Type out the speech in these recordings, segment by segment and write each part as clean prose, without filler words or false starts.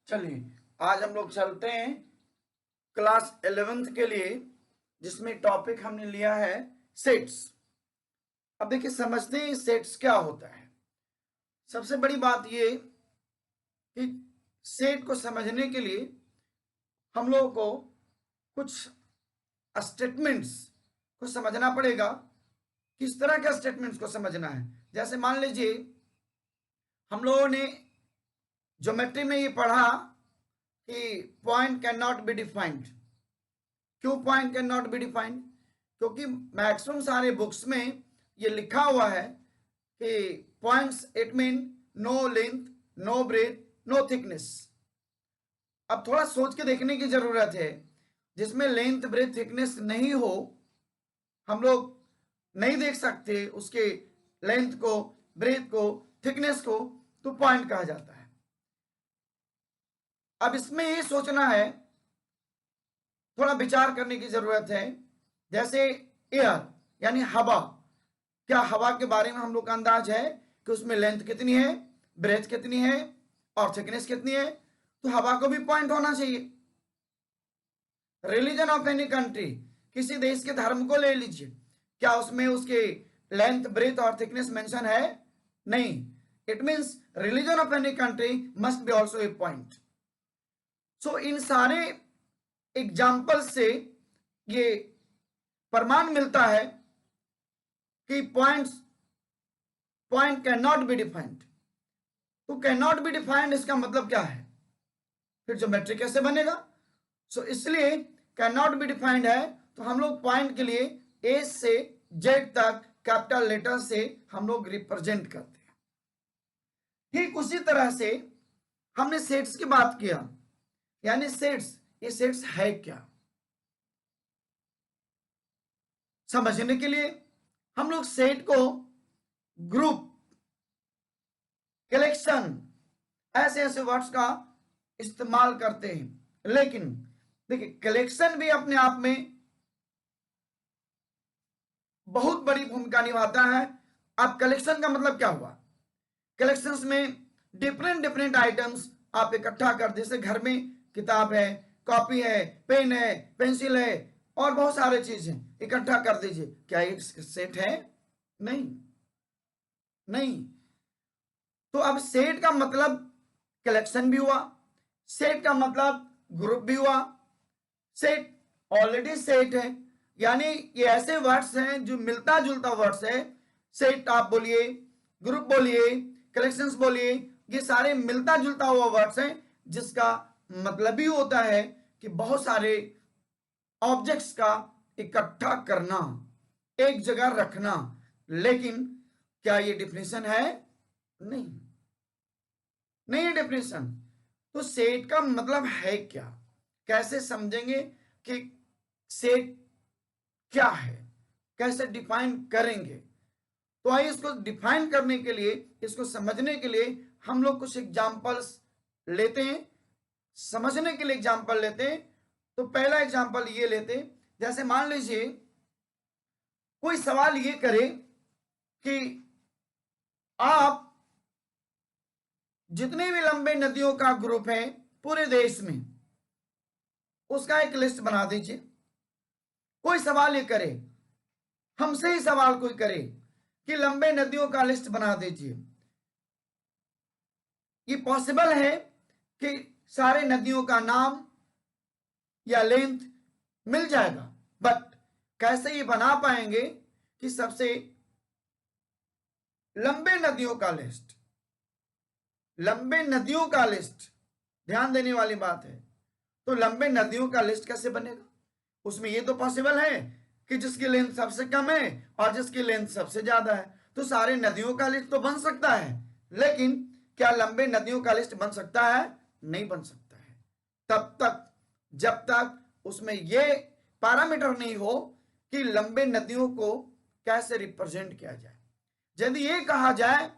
चलिए आज हम लोग चलते हैं क्लास 11th के लिए, जिसमें टॉपिक हमने लिया है सेट्स। अब देखिए, समझते हैं सेट्स क्या होता है। सबसे बड़ी बात ये कि सेट को समझने के लिए हम लोगों को कुछ स्टेटमेंट्स को समझना पड़ेगा। किस तरह के स्टेटमेंट्स को समझना है? जैसे मान लीजिए हम लोगों ने ज्योमेट्री में ये पढ़ा कि point can not be defined. क्यों point can not be defined? क्योंकि मैक्सिमम सारे बुक्स में ये लिखा हुआ है कि points it mean no length, no breadth, no thickness. अब थोड़ा सोच के देखने की जरूरत है। जिसमें लेंथ, ब्रेथ, थिकनेस नहीं हो, हम लोग नहीं देख सकते उसके लेंथ को, ब्रेथ को, थिकनेस को, तो पॉइंट कहा जाता है। अब इसमें ये सोचना है, थोड़ा विचार करने की जरूरत है। जैसे एयर यानी हवा, क्या हवा के बारे में हम लोग का अंदाज है कि उसमें लेंथ कितनी है, ब्रेथ कितनी है और थिकनेस कितनी है? तो हवा को भी पॉइंट होना चाहिए। रिलीजन ऑफ एनी कंट्री, किसी देश के धर्म को ले लीजिए, क्या उसमें उसके लेंथ, ब्रेथ और थिकनेस मेंशन है? नहीं। It means religion of any country must be also a point. So in सारे एग्जाम्पल से ये प्रमाण मिलता है कि point can not be defined. तो कैन नॉट बी डिफाइंड इसका मतलब क्या है? फिर ज्योमेट्री कैसे बनेगा? सो इसलिए कैन नॉट बी डिफाइंड है, तो हम लोग पॉइंट के लिए ए से जेड तक कैपिटल लेटर से हम लोग रिप्रेजेंट करते हैं। ठीक उसी तरह से हमने सेट्स की बात किया, यानी सेट्स, ये सेट्स है क्या? समझने के लिए हम लोग सेट को ग्रुप, कलेक्शन, ऐसे ऐसे वर्ड्स का इस्तेमाल करते हैं। लेकिन देखिए, कलेक्शन भी अपने आप में बहुत बड़ी भूमिका निभाता है। अब कलेक्शन का मतलब क्या हुआ? कलेक्शंस में डिफरेंट डिफरेंट आइटम्स आप इकट्ठा कर, जैसे घर में किताब है, कॉपी है, पेन है, पेंसिल है और बहुत सारे चीज हैं, इकट्ठा कर दीजिए। क्या एक सेट है? नहीं, नहीं। तो अब सेट का मतलब कलेक्शन भी हुआ, सेट का मतलब ग्रुप भी हुआ। सेट ऑलरेडी सेट है, यानी ये ऐसे वर्ड्स हैं जो मिलता जुलता वर्ड्स है। सेट आप बोलिए, ग्रुप बोलिए, कलेक्शंस बोलिए, ये सारे मिलता जुलता हुआ वर्ड्स हैं, जिसका मतलब भी होता है कि बहुत सारे ऑब्जेक्ट्स का इकट्ठा करना, एक जगह रखना। लेकिन क्या ये डिफिनेशन है? नहीं, नहीं है डिफिनेशन। तो सेट का मतलब है क्या? कैसे समझेंगे कि सेट क्या है, कैसे डिफाइन करेंगे? तो आइए इसको डिफाइन करने के लिए, इसको समझने के लिए हम लोग कुछ एग्जांपल्स लेते हैं। समझने के लिए एग्जांपल लेते हैं। तो पहला एग्जांपल ये लेते हैं, जैसे मान लीजिए कोई सवाल ये करे कि आप जितने भी लंबे नदियों का ग्रुप है पूरे देश में, उसका एक लिस्ट बना दीजिए। कोई सवाल ये करे, हमसे ही सवाल कोई करे कि लंबे नदियों का लिस्ट बना दीजिए। ये पॉसिबल है कि सारे नदियों का नाम या लेंथ मिल जाएगा, बट कैसे ये बना पाएंगे कि सबसे लंबे नदियों का लिस्ट, लंबे नदियों का लिस्ट, ध्यान देने वाली बात है। तो लंबे नदियों का लिस्ट कैसे बनेगा? उसमें ये तो पॉसिबल है कि जिसकी लेंथ सबसे कम है और जिसकी लेंथ सबसे ज्यादा है। तो सारे नदियों का लिस्ट तो बन सकता है, लेकिन क्या लंबे नदियों का लिस्ट बन सकता है? नहीं बन सकता है, तब तक जब तक उसमें ये पैरामीटर नहीं हो कि लंबे नदियों को कैसे रिप्रेजेंट किया जाए। यदि ये कहा जाए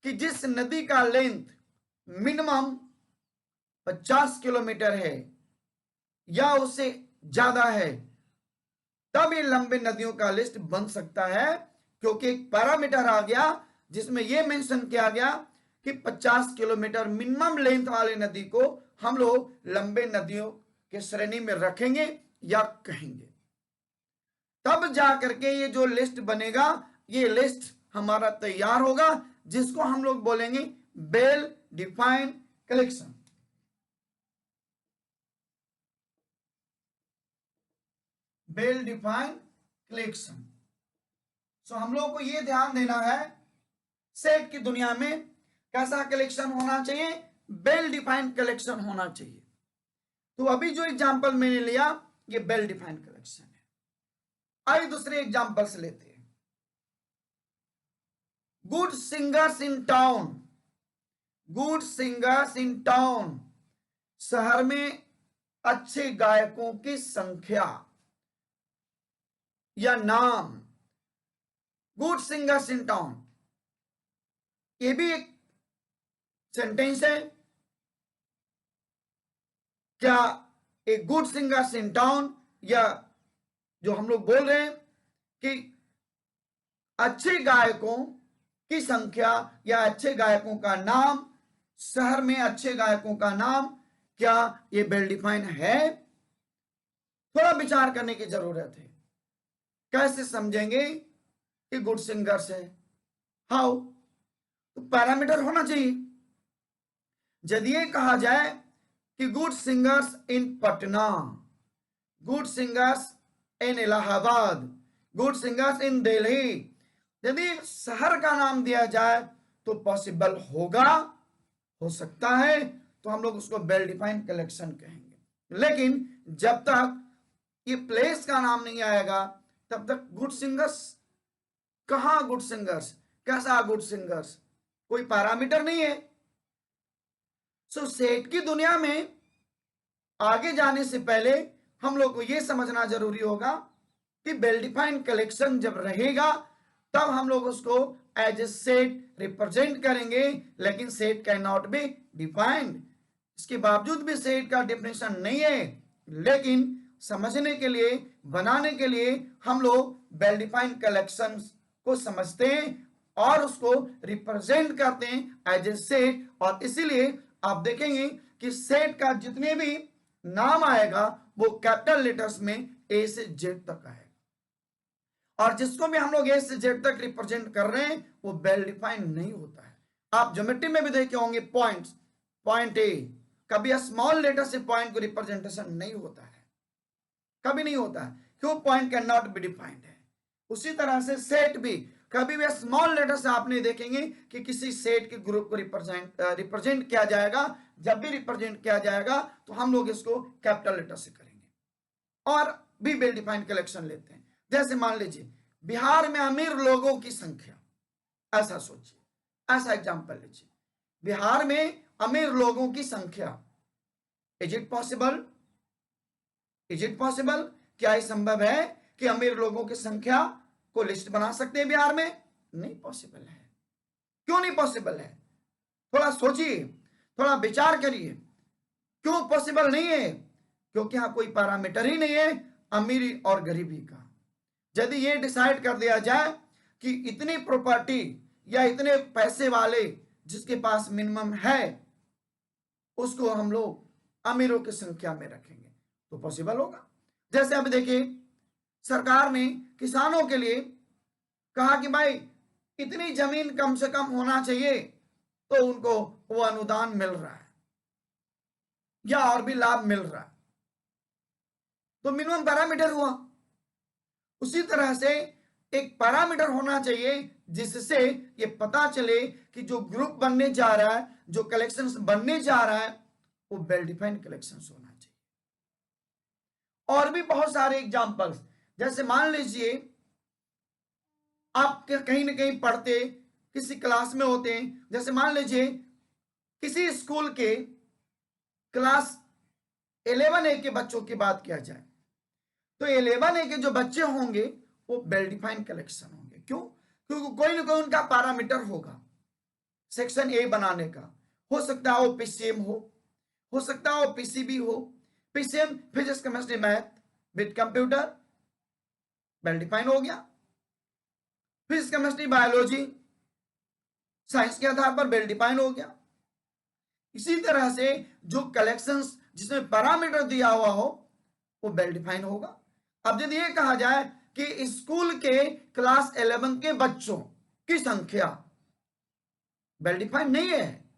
कि जिस नदी का लेंथ मिनिमम 50 किलोमीटर है या उससे ज्यादा है, तब ये लंबे नदियों का लिस्ट बन सकता है, क्योंकि एक पैरामीटर आ गया जिसमें यह मेंशन किया गया कि 50 किलोमीटर मिनिमम लेंथ वाले नदी को हम लोग लंबे नदियों के श्रेणी में रखेंगे या कहेंगे। तब जा करके ये जो लिस्ट बनेगा, ये लिस्ट हमारा तैयार होगा, जिसको हम लोग बोलेंगे well defined collection. Well defined collection. So हम लोग को ये ध्यान देना है, सेट की दुनिया में कैसा कलेक्शन होना चाहिए, वेल डिफाइंड कलेक्शन होना चाहिए। तो अभी जो एग्जांपल मैंने लिया ये वेल डिफाइंड कलेक्शन है। आइए दूसरे एग्जांपल से लेते हैं। Good singers in town. Good singers in town, शहर में अच्छे गायकों की संख्या या नाम। गुड सिंगर्स इन टाउन, ये भी एक सेंटेंस है। क्या एक गुड सिंगर्स इन टाउन, या जो हम लोग बोल रहे हैं कि अच्छे गायकों की संख्या या अच्छे गायकों का नाम, शहर में अच्छे गायकों का नाम, क्या ये वेल डिफाइन है? थोड़ा विचार करने की जरूरत है। कैसे समझेंगे कि गुड सिंगर्स है? हाउ? तो पैरामीटर होना चाहिए। यदि ये कहा जाए कि गुड सिंगर्स इन पटना, गुड सिंगर्स इन इलाहाबाद, गुड सिंगर्स इन दिल्ली, यदि शहर का नाम दिया जाए तो पॉसिबल होगा, हो सकता है, तो हम लोग उसको वेल डिफाइंड कलेक्शन कहेंगे। लेकिन जब तक ये प्लेस का नाम नहीं आएगा तब तक गुड सिंगर्स कहां, गुड सिंगर्स कैसा गुड सिंगर्स, कोई पैरामीटर नहीं है। सो सेट की दुनिया में आगे जाने से पहले हम लोग को यह समझना जरूरी होगा कि वेल डिफाइंड कलेक्शन जब रहेगा तब हम लोग उसको एज ए सेट रिप्रेजेंट करेंगे, लेकिन set can not be defined. इसके बावजूद भी सेट का डेफिनेशन नहीं है, लेकिन समझने के लिए, बनाने के लिए हम लोग वेल डिफाइंड कलेक्शन को समझते हैं और उसको रिप्रेजेंट करते हैं एज ए सेट। और इसीलिए आप देखेंगे कि सेट का जितने भी नाम आएगा वो कैपिटल लेटर्स में ए से जेड तक आएगा, और जिसको भी हम लोग ए से जेड तक रिप्रेजेंट कर रहे हैं वो वेल डिफाइंड नहीं होता है। आप ज्योमेट्री में भी देखे होंगे पॉइंट्स, पॉइंट ए, कभी स्मॉल लेटर से पॉइंट को रिप्रेजेंटेशन नहीं होता है, कभी नहीं होता है। क्यों? Point can not be defined है। उसी तरह से सेट भी कभी भी स्मॉल लेटर से आपने देखेंगे कि किसी सेट के ग्रुप को रिप्रेजेंट किया जाएगा। जब भी रिप्रेजेंट किया जाएगा तो हम लोग इसको कैपिटल लेटर से करेंगे। और भी वेल डिफाइंड कलेक्शन लेते हैं। जैसे मान लीजिए बिहार में अमीर लोगों की संख्या, ऐसा सोचिए, ऐसा एग्जांपल लीजिए, बिहार में अमीर लोगों की संख्या। Is it possible? Is it possible? क्या यह संभव है कि अमीर लोगों की संख्या को लिस्ट बना सकते हैं बिहार में? नहीं पॉसिबल है। क्यों नहीं पॉसिबल है? थोड़ा सोचिए, थोड़ा विचार करिए, क्यों पॉसिबल नहीं है? क्योंकि यहां कोई पैरामीटर ही नहीं है अमीरी और गरीबी का। यदि ये डिसाइड कर दिया जाए कि इतनी प्रॉपर्टी या इतने पैसे वाले जिसके पास मिनिमम है उसको हम लोग अमीरों की संख्या में रखेंगे तो पॉसिबल होगा। जैसे अभी देखिए सरकार ने किसानों के लिए कहा कि भाई इतनी जमीन कम से कम होना चाहिए, तो उनको वो अनुदान मिल रहा है या और भी लाभ मिल रहा है, तो मिनिमम पैरामीटर हुआ। उसी तरह से एक पैरामीटर होना चाहिए जिससे ये पता चले कि जो ग्रुप बनने जा रहा है, जो कलेक्शंस बनने जा रहा है, वो वेल डिफाइंड कलेक्शंस होना चाहिए। और भी बहुत सारे एग्जांपल्स, जैसे मान लीजिए आप कहीं ना कहीं पढ़ते, किसी क्लास में होते हैं, जैसे मान लीजिए किसी स्कूल के क्लास 11A के बच्चों की बात किया जाए तो 11A के जो बच्चे होंगे वो वेल डिफाइंड कलेक्शन होंगे। क्यों? क्योंकि कोई ना कोई उनका पैरामीटर होगा सेक्शन ए बनाने का। हो सकता है वो पीसीएम हो सकता है वो पीसीबी हो। PCM physics chemistry math with computer, well defined हो गया। फिजिक्स केमिस्ट्री बायोलॉजी साइंस के आधार पर वेल डिफाइंड हो गया। इसी तरह से जो कलेक्शंस जिसमें पैरामीटर दिया हुआ हो वो वेल डिफाइंड होगा। अब यदि ये कहा जाए कि स्कूल के क्लास 11 के बच्चों की संख्या, वेल डिफाइंड नहीं है।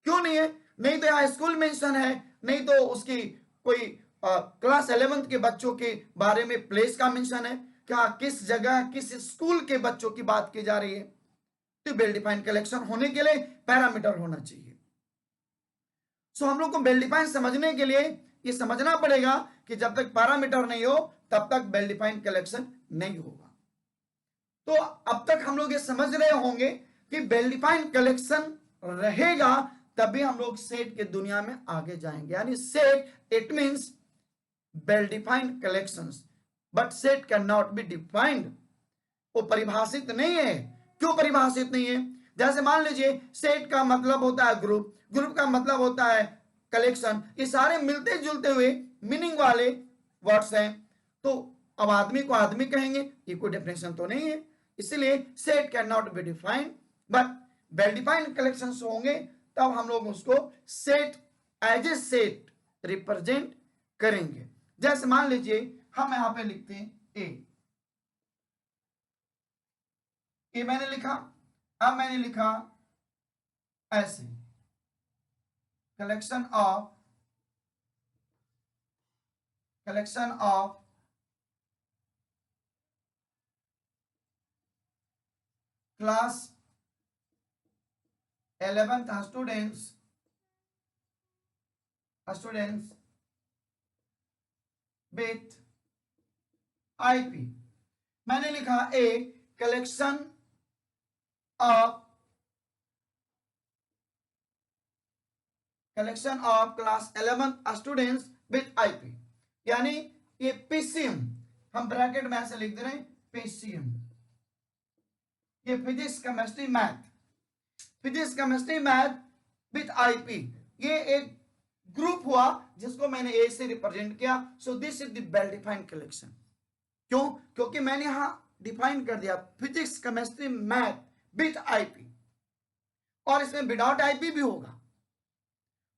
क्यों नहीं है? नहीं तो यहाँ स्कूल मेंशन है, नहीं तो उसकी कोई क्लास 11 के बच्चों के बारे में प्लेस का मेंशन है, क्या किस जगह किस स्कूल के बच्चों की बात की जा रही है। तो वेल डिफाइंड कलेक्शन होने के लिए पैरामीटर होना चाहिए। सो हम लोग को वेल डिफाइंड समझने के लिए ये समझना पड़ेगा कि जब तक पैरामीटर नहीं हो तब तक वेल डिफाइंड कलेक्शन नहीं होगा। तो अब तक हम लोग ये समझ रहे होंगे कि वेल डिफाइंड कलेक्शन रहेगा तभी हम लोग सेट के दुनिया में आगे जाएंगे। यानी set it means well defined collections, but set can not be defined. वो परिभाषित नहीं है। क्यों परिभाषित नहीं है? जैसे मान लीजिए सेट का मतलब होता है ग्रुप, ग्रुप का मतलब होता है कलेक्शन, ये सारे मिलते जुलते हुए मीनिंग वाले वर्ड्स हैं। तो अब आदमी को आदमी कहेंगे, ये कोई डेफिनेशन तो नहीं है। इसलिए set can not be defined, but well defined collections होंगे तब हम लोग उसको set as a set represent करेंगे। जैसे मान लीजिए हम यहां पे लिखते हैं ए मैंने लिखा, अब मैंने लिखा ऐसे collection of class 11th students with IP. मैंने लिखा a collection of class 11th students with IP, यानी ये पीसीएम हम ब्रैकेट में ऐसे लिख दे रहे हैं, पीसीएम। ये physics chemistry math with IP, ये एक ग्रुप हुआ जिसको मैंने ए से रिप्रेजेंट किया। So this is the well defined collection. क्यों? क्योंकि मैंने यहां डिफाइन कर दिया physics chemistry math with IP, और इसमें विदाउट आईपी भी होगा।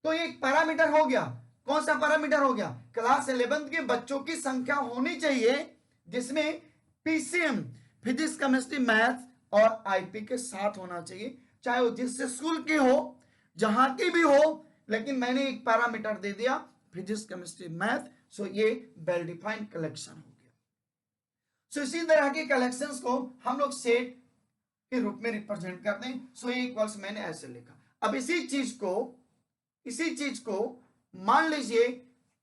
तो ये एक पैरामीटर हो गया। कौन सा पैरामीटर हो गया? क्लास 11 के बच्चों की संख्या होनी चाहिए जिसमें पीसीएम फिजिक्स केमिस्ट्री मैथ और आईपी के साथ होना चाहिए, चाहे वो जिस स्कूल की हो, जहां की भी हो, लेकिन मैंने एक पैरामीटर दे दिया फिजिक्स केमिस्ट्री मैथ। सो ये वेल डिफाइंड कलेक्शन हो गया। सो इसी तरह के कलेक्शंस को हम लोग सेट के रूप में रिप्रेजेंट करते हैं। सो ये इक्वल्स मैंने ऐसे लिखा। अब इसी चीज को मान लीजिए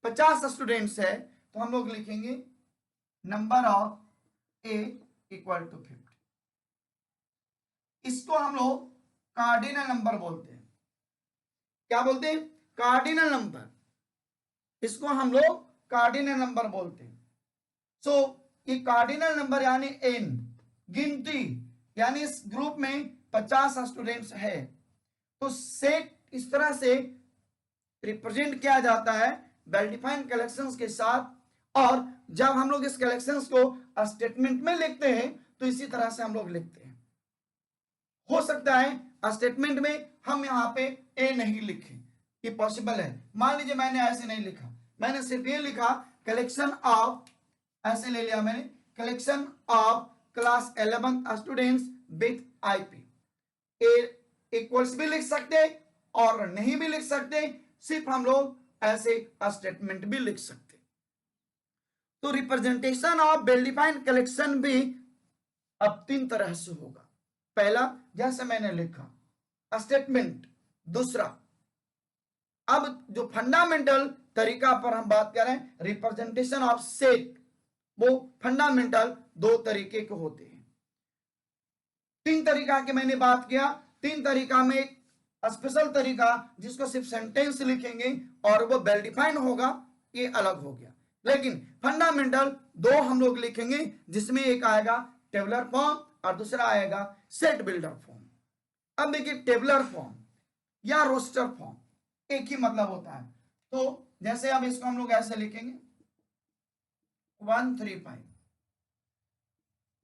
50 स्टूडेंट्स है, तो हम लोग लिखेंगे number of A equal to 50। इसको हम लोग कार्डिनल नंबर बोलते हैं। क्या बोलते हैं? Cardinal number. इसको हम लोग कार्डिनल नंबर बोलते हैं। सो ये कार्डिनल नंबर यानी एन, गिनती, यानी इस ग्रुप में 50 स्टूडेंट्स है, तो सेट इस तरह से रिप्रेजेंट किया जाता है वेल डिफाइंड कलेक्शंस के साथ। और जब हम लोग इस कलेक्शंस को स्टेटमेंट में लिखते हैं तो इसी तरह से हम लोग लिखते हैं। हो सकता है स्टेटमेंट में हम यहां पे ए नहीं लिखें, ये पॉसिबल है। मान लीजिए मैंने ऐसे नहीं लिखा, मैंने सिर्फ ये लिखा कलेक्शन ऑफ, ऐसे ले लिया मैंने, collection of class 11 students with IP. A equals भी लिख सकते और नहीं भी लिख सकते, सिर्फ हम लोग ऐसे स्टेटमेंट भी लिख सकते। तो representation of well defined collection भी अब 3 तरह से होगा। पहला, जैसे मैंने लिखा स्टेटमेंट। दूसरा, अब जो फंडामेंटल तरीका पर हम बात कर रहे हैं रिप्रेजेंटेशन ऑफ सेट, वो फंडामेंटल 2 तरीके के होते हैं। 3 तरीका की मैंने बात किया। 3 तरीका में एक स्पेशल तरीका जिसको सिर्फ सेंटेंस लिखेंगे और वो वेल डिफाइंड होगा, ये अलग हो गया। लेकिन फंडामेंटल 2 हम लोग लिखेंगे, जिसमें एक आएगा टेबुलर फॉर्म और दूसरा आएगा सेट बिल्डर फॉर्म। अब देखिए टेबुलर फॉर्म या रोस्टर फॉर्म एक ही मतलब होता है। तो जैसे अब इसको हम लोग ऐसे लिखेंगे 135,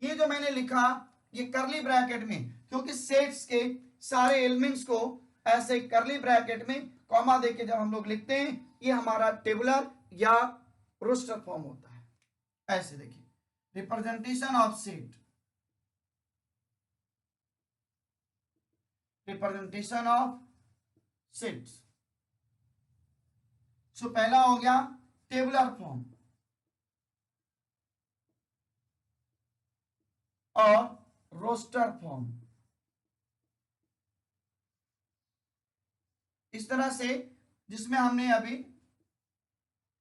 ये जो मैंने लिखा ये करली ब्रैकेट में, क्योंकि सेट्स के सारे एलिमेंट्स को ऐसे करली ब्रैकेट में कॉमा देके जब हम लोग लिखते हैं, ये हमारा टेबुलर या रोस्टर फॉर्म होता है। ऐसे देखिए, representation of set, representation of sets. So पहला हो गया टेबुलर फॉर्म और रोस्टर फॉर्म। इस तरह से जिसमें हमने अभी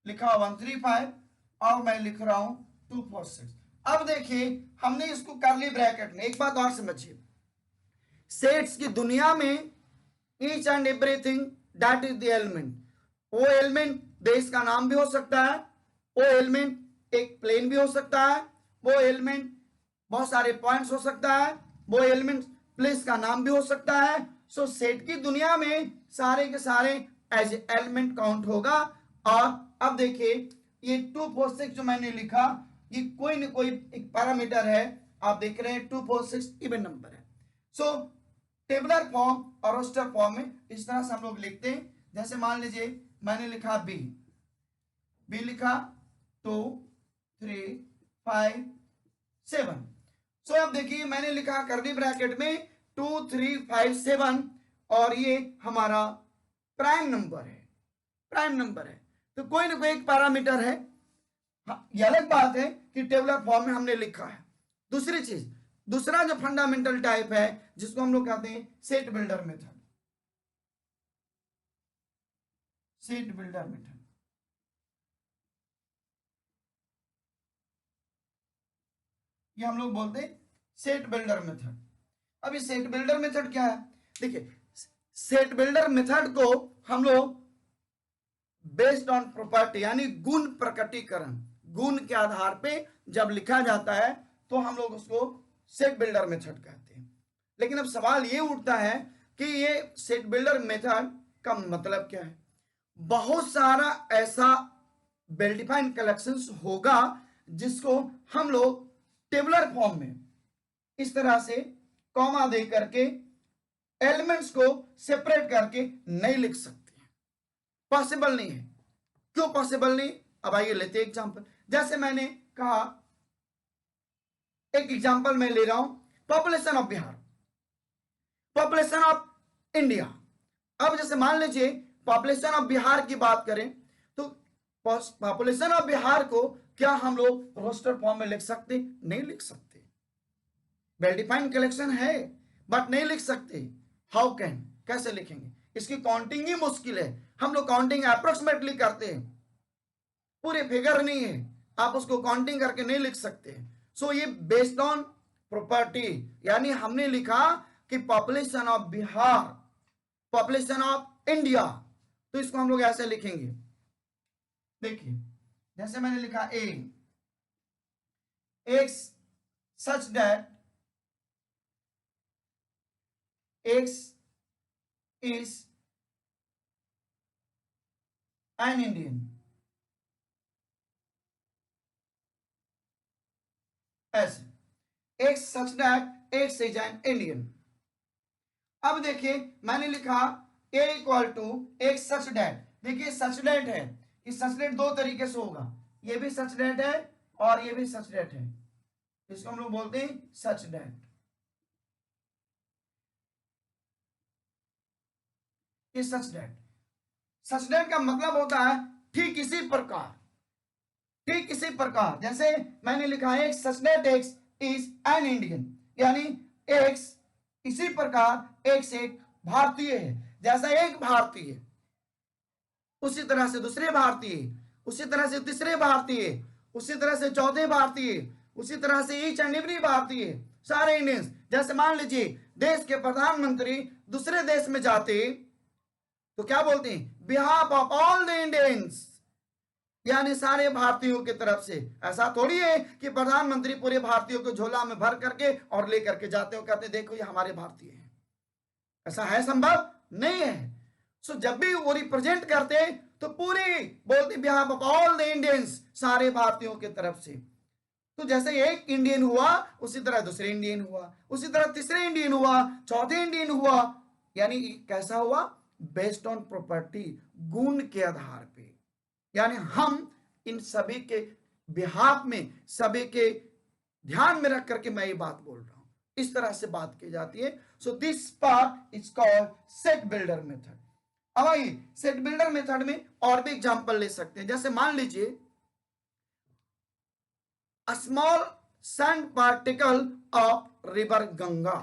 लिखा 135 और मैं लिख रहा हूं 246। अब देखिए हमने इसको करली ब्रैकेट में, एक बात और समझिए, सेट्स की दुनिया में each and everything that is the element, वो एलिमेंट देश का नाम भी हो सकता है, वो एलिमेंट एक प्लेन भी हो सकता है, वो एलिमेंट बहुत सारे पॉइंट्स हो सकता है, वो एलिमेंट प्लेस का नाम भी हो सकता है। सो सेट की दुनिया में सारे के सारे एज एलिमेंट काउंट होगा। और अब देखिए ये 246 जो मैंने लिखा, ये कोई न कोई एक पैरामीटर है, आप देख रहे हैं 246 इवन नंबर है। सो टेबुलर फॉर्म और रोस्टर फॉर्म में इस तरह से हम लोग लिखते हैं। जैसे मान लीजिए मैंने लिखा बी लिखा 2 3 5 7। सो अब देखिए मैंने लिखा करली ब्रैकेट में 2 3 5 7 और ये हमारा प्राइम नंबर है, प्राइम नंबर है, तो कोई ना कोई एक पैरामीटर है। हाँ, ये अलग बात है कि टेबुलर फॉर्म में हमने लिखा है। दूसरी चीज, दूसरा जो फंडामेंटल टाइप है जिसको हम लोग कहते हैं set builder method, set builder method. ये हम लोग बोलते हैं सेट बिल्डर मेथड। अब ये सेट बिल्डर मेथड क्या है? देखिए सेट बिल्डर मेथड को हम लोग बेस्ड ऑन प्रॉपर्टी यानी गुण प्रकटीकरण, गुण के आधार पे जब लिखा जाता है तो हम लोग उसको सेट बिल्डर मेथड कहते हैं। लेकिन अब सवाल ये उठता है कि ये सेट बिल्डर मेथड का मतलब क्या है? बहुत सारा ऐसा वेल डिफाइंड कलेक्शंस होगा जिसको हम लोग टेबुलर फॉर्म में इस तरह से कॉमा दे करके एलिमेंट्स को सेपरेट करके नहीं लिख सकते हैं, पॉसिबल नहीं है। क्यों पॉसिबल नहीं? अब आइए लेते हैं एग्जांपल। जैसे मैंने कहा, एक एग्जांपल मैं ले रहा हूं, population of Bihar, population of India. अब जैसे मान लीजिए पॉपुलेशन ऑफ बिहार की बात करें तो पॉपुलेशन ऑफ बिहार को क्या हम लोग रोस्टर फॉर्म में लिख सकते? नहीं लिख सकते। वेल डिफाइंड कलेक्शन है बट नहीं लिख सकते। हाउ कैन, कैसे लिखेंगे? इसकी काउंटिंग ही मुश्किल है। हम लोग काउंटिंग अप्रोक्सीमेटली करते हैं, पूरे फिगर नहीं है, आप उसको काउंटिंग करके नहीं लिख सकते। सो ये बेस्ड ऑन प्रॉपर्टी, यानी हमने लिखा कि population of Bihar, population of India, तो इसको हम लोग ऐसे लिखेंगे। देखिए जैसे मैंने लिखा A x such that x is an Indian, ऐसे x such that x is an Indian. अब देखिए मैंने लिखा A equal to x such that. देखिए सच दैट है, इस सच दैट दो तरीके से होगा, ये भी सच दैट है और ये भी सच दैट है, इसको हम लोग बोलते हैं सच दैट। ये सच दैट, सच दैट का मतलब होता है ठीक इसी प्रकार, ठीक इसी प्रकार। जैसे मैंने लिखा है सच that x is an Indian, यानी एक्स इसी प्रकार एक्स एक भारतीय है। जैसा एक भारतीय, उसी तरह से दूसरे भारतीय, उसी तरह से तीसरे भारतीय, उसी तरह से चौथे भारतीय, उसी तरह से ईच एंड एवरी भारतीय, सारे इंडियंस। जैसे मान लीजिए देश के प्रधानमंत्री दूसरे देश में जाते तो क्या बोलते हैं? Behalf of all the Indians, यानी सारे भारतीयों की तरफ से। ऐसा थोड़ी है कि प्रधानमंत्री पूरे भारतीयों को झोला में भर करके और लेकर के जाते हो, कहते देखो ये हमारे भारतीय हैं। ऐसा है संभव? नहीं है। सो जब भी वो रिप्रेजेंट करते तो पूरी बोलते behalf of all the Indians, सारे भारतीयों की तरफ से। तो जैसे एक इंडियन हुआ उसी तरह दूसरे इंडियन हुआ, उसी तरह तीसरे इंडियन हुआ, चौथे इंडियन हुआ, यानी कैसा हुआ? बेस्ड ऑन प्रॉपर्टी, गुण के आधार पे। यानी हम इन सभी के बिहाफ में, सभी के ध्यान में रख करके मैं ये बात बोल रहा हूं, इस तरह से बात की जाती है। So this part is called set builder method. अब आइए सेट बिल्डर मेथड में और भी एग्जांपल ले सकते हैं। जैसे मान लीजिए a small sand particle of river Ganga.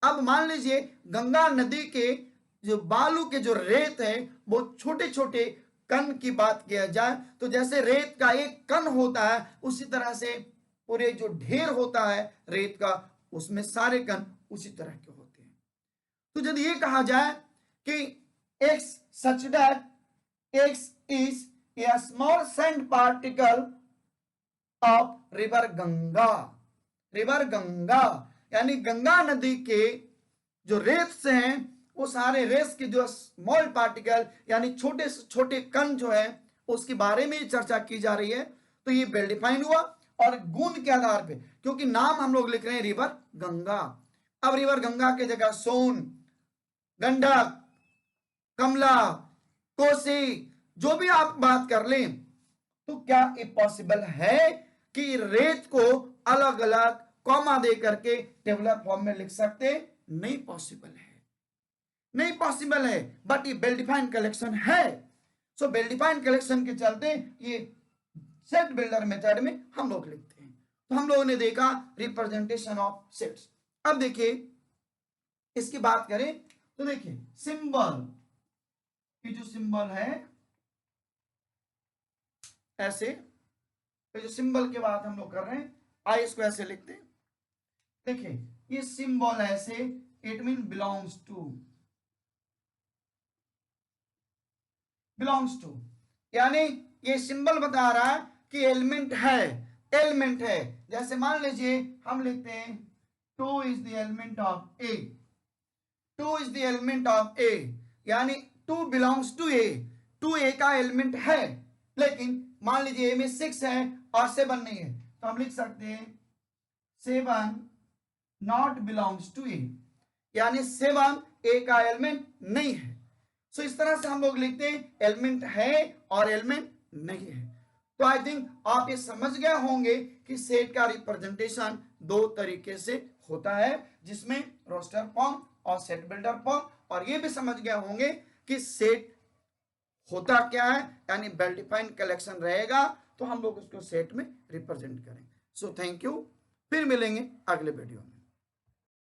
अब मान लीजिए गंगा नदी के जो बालू के जो रेत है वो छोटे छोटे कण की बात किया जाए तो जैसे रेत का एक कण होता है उसी तरह से पूरे जो ढेर होता है रेत का उसमें सारे कण उसी तरह के होते हैं। तो यदि ये कहा जाए कि x such that x is a small sand particle of river Ganga, river Ganga यानी गंगा नदी के जो रेत हैं वो सारे रेत के जो स्मॉल पार्टिकल यानी छोटे से छोटे कण जो है उसके बारे में चर्चा की जा रही है। तो ये वेल डिफाइंड हुआ और गुण के आधार पे, क्योंकि नाम हम लोग लिख रहे हैं रिवर गंगा। अब रिवर गंगा की जगह सोन, गंडक, कमला, कोसी जो भी आप बात कर लें, तो क्या ये पॉसिबल है कि रेत को अलग अलग कॉमा दे करके टेबुलर फॉर्म में लिख सकते? नहीं पॉसिबल है, नहीं पॉसिबल है, बट ये वेल डिफाइंड कलेक्शन है। सो वेल डिफाइंड कलेक्शन के चलते ये सेट बिल्डर मेथड में हम लोग लिखते हैं। तो हम लोगों ने देखा रिप्रेजेंटेशन ऑफ सेट्स। अब देखिए इसकी बात करें तो देखिए सिंबल, ये जो सिंबल है ऐसे, तो जो सिंबल की बात हम लोग कर रहे हैं, आई इसको ऐसे लिखते हैं। देखिए ये सिंबल ऐसे, it mean belongs to, belongs to यानी ये सिंबल बता रहा है कि एलिमेंट है, एलिमेंट है। जैसे मान लीजिए हम लिखते हैं 2 is the element of A, 2 is the element of A यानी 2 बिलोंग्स टू ए, 2 ए का एलिमेंट है। लेकिन मान लीजिए ए में 6 है और 7 नहीं है, तो हम लिख सकते हैं 7 नॉट बिलोंग्स टू ए, यानी 7 ए का एलिमेंट नहीं है। सो इस तरह से हम लोग लिखते हैं एलिमेंट है और एलिमेंट नहीं है। तो आई थिंक आप ये समझ गए होंगे कि सेट का रिप्रेजेंटेशन 2 तरीके से होता है, जिसमें रोस्टर फॉर्म और सेट बिल्डर फॉर्म, और ये भी समझ गए होंगे कि सेट होता क्या है, यानी वेल डिफाइंड कलेक्शन रहेगा तो हम लोग उसको सेट में रिप्रेजेंट करेंगे। सो थैंक यू, फिर मिलेंगे अगले वीडियो में।